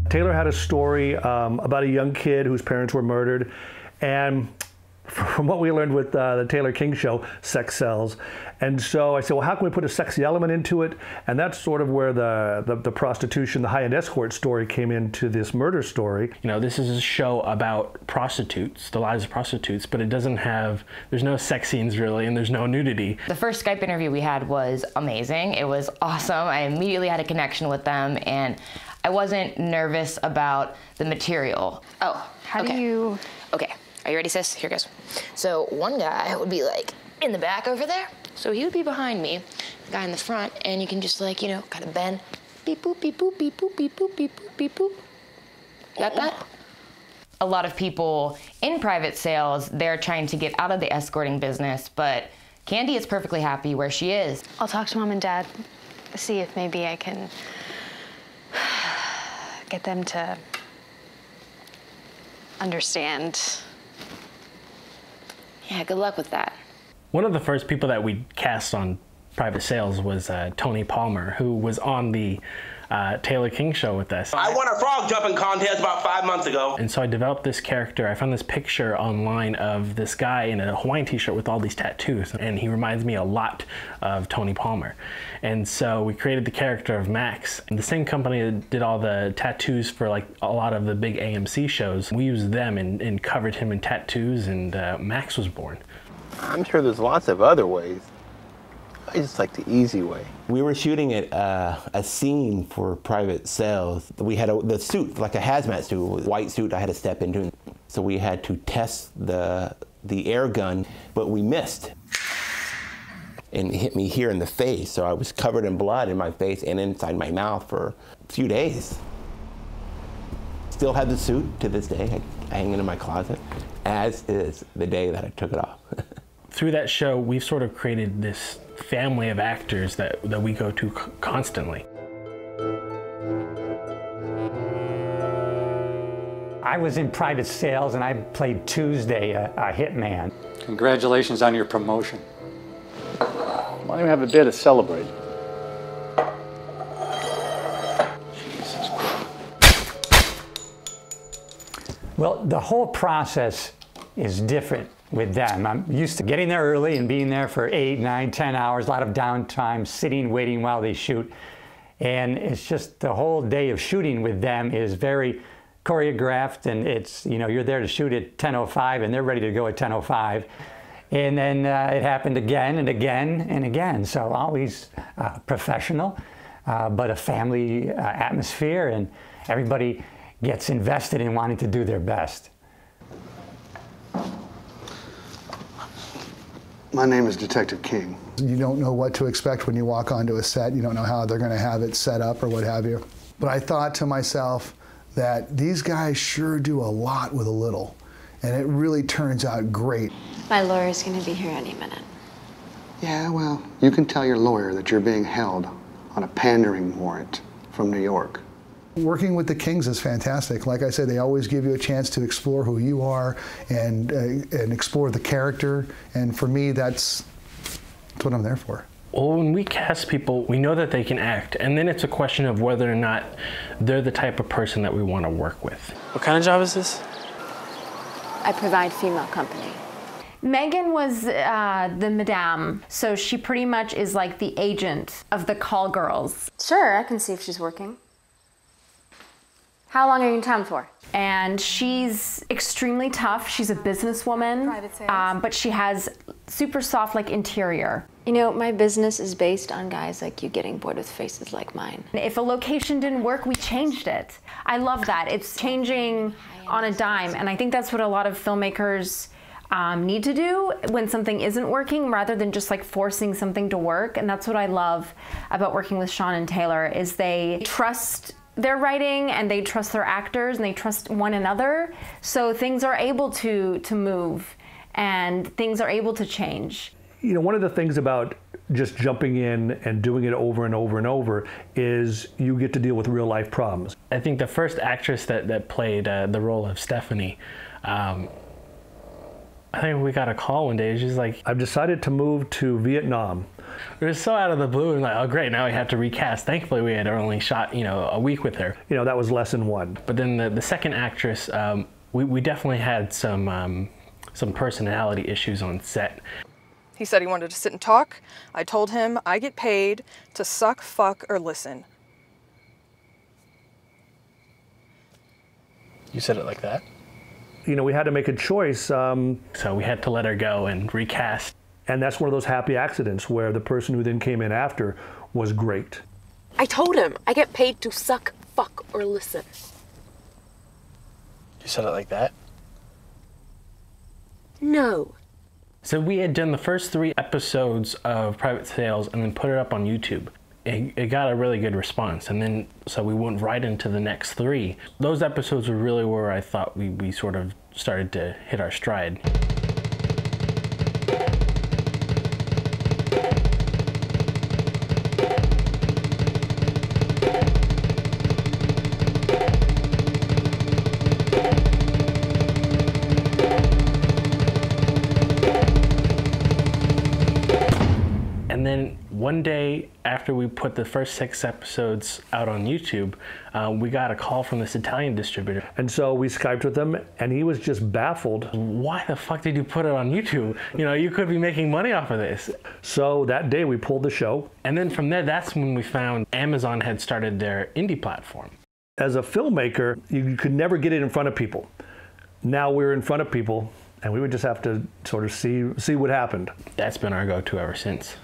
Taylor had a story about a young kid whose parents were murdered, and from what we learned with the Taylor King show, sex sells. And so I said, well, how can we put a sexy element into it? And that's sort of where the prostitution, the high-end escort story came into this murder story. You know, this is a show about prostitutes, the lives of prostitutes, but it doesn't have, there's no sex scenes really, and there's no nudity. The first Skype interview we had was amazing. It was awesome. I immediately had a connection with them, and I wasn't nervous about the material. Oh, how do you... Okay. Are you ready, sis? Here goes. So one guy would be like in the back over there. So he would be behind me, the guy in the front, and you can just like, you know, kind of bend. Beep, boop, beep, boop, beep, boop, beep, boop, beep, boop, beep, boop. Got that? A lot of people in private sales, they're trying to get out of the escorting business, but Candy is perfectly happy where she is. I'll talk to Mom and Dad, see if maybe I can get them to understand. Yeah, good luck with that. One of the first people that we cast on private sales was Tony Palmer, who was on the Taylor King show with us. I won a frog jumping contest about 5 months ago. And so I developed this character. I found this picture online of this guy in a Hawaiian t-shirt with all these tattoos, and he reminds me a lot of Tony Palmer. And so we created the character of Max. And the same company that did all the tattoos for like a lot of the big AMC shows, we used them and covered him in tattoos, and Max was born. I'm sure there's lots of other ways. I just like the easy way. We were shooting at a scene for private sales. We had the suit, like a hazmat suit, a white suit I had to step into. So we had to test the air gun, but we missed. And it hit me here in the face, so I was covered in blood in my face and inside my mouth for a few days. Still have the suit to this day. I hang it in my closet, as is the day that I took it off. Through that show, we've sort of created this family of actors that we go to constantly. I was in private sales and I played Tuesday, a hitman. Congratulations on your promotion. Why don't we have a bit to celebrate? Jesus Christ. Well, the whole process is different with them. I'm used to getting there early and being there for 8, 9, 10 hours, a lot of downtime, sitting, waiting while they shoot. And it's just the whole day of shooting with them is very choreographed, and it's, you know, you're there to shoot at 10:05 and they're ready to go at 10:05. And then it happened again and again and again. So always professional, but a family atmosphere, and everybody gets invested in wanting to do their best. My name is Detective King. You don't know what to expect when you walk onto a set. You don't know how they're going to have it set up or what have you. But I thought to myself that these guys sure do a lot with a little, and it really turns out great. My lawyer's going to be here any minute. Yeah, well, you can tell your lawyer that you're being held on a pandering warrant from New York. Working with the Kings is fantastic. Like I said, they always give you a chance to explore who you are and explore the character. And for me, that's what I'm there for. Well, when we cast people, we know that they can act, and then it's a question of whether or not they're the type of person that we want to work with. What kind of job is this? I provide female company. Megan was the madame, so she pretty much is like the agent of the call girls. Sure, I can see if she's working. How long are you in town for? And she's extremely tough. She's a businesswoman, but she has super soft, like, interior. You know, my business is based on guys like you getting bored with faces like mine. If a location didn't work, we changed it. I love that. It's changing on a dime, and I think that's what a lot of filmmakers need to do when something isn't working, rather than just like forcing something to work. And that's what I love about working with Sean and Taylor, is they trust their writing and they trust their actors and they trust one another, so things are able to move and things are able to change. You know, one of the things about just jumping in and doing it over and over and over is you get to deal with real life problems. I think the first actress that played the role of Stephanie, I think we got a call one day. She's like, I've decided to move to Vietnam It was so out of the blue, and like, oh great, now we have to recast. Thankfully, we had only shot, a week with her. That was lesson one. But then the second actress, we definitely had some personality issues on set. He said he wanted to sit and talk. I told him I get paid to suck, fuck, or listen. You said it like that? We had to make a choice. So we had to let her go and recast. And that's one of those happy accidents where the person who then came in after was great. I told him I get paid to suck, fuck, or listen. You said it like that? No. So we had done the first 3 episodes of Private Sales and then put it up on YouTube. It got a really good response, and then so we went right into the next 3. Those episodes were really where I thought we sort of started to hit our stride. And then one day after we put the first 6 episodes out on YouTube, we got a call from this Italian distributor. And so we Skyped with him, and he was just baffled. Why the fuck did you put it on YouTube? You could be making money off of this. So that day we pulled the show. And then from there, that's when we found Amazon had started their indie platform. As a filmmaker, you could never get it in front of people. Now we're in front of people, and we would just have to sort of see what happened. That's been our go-to ever since.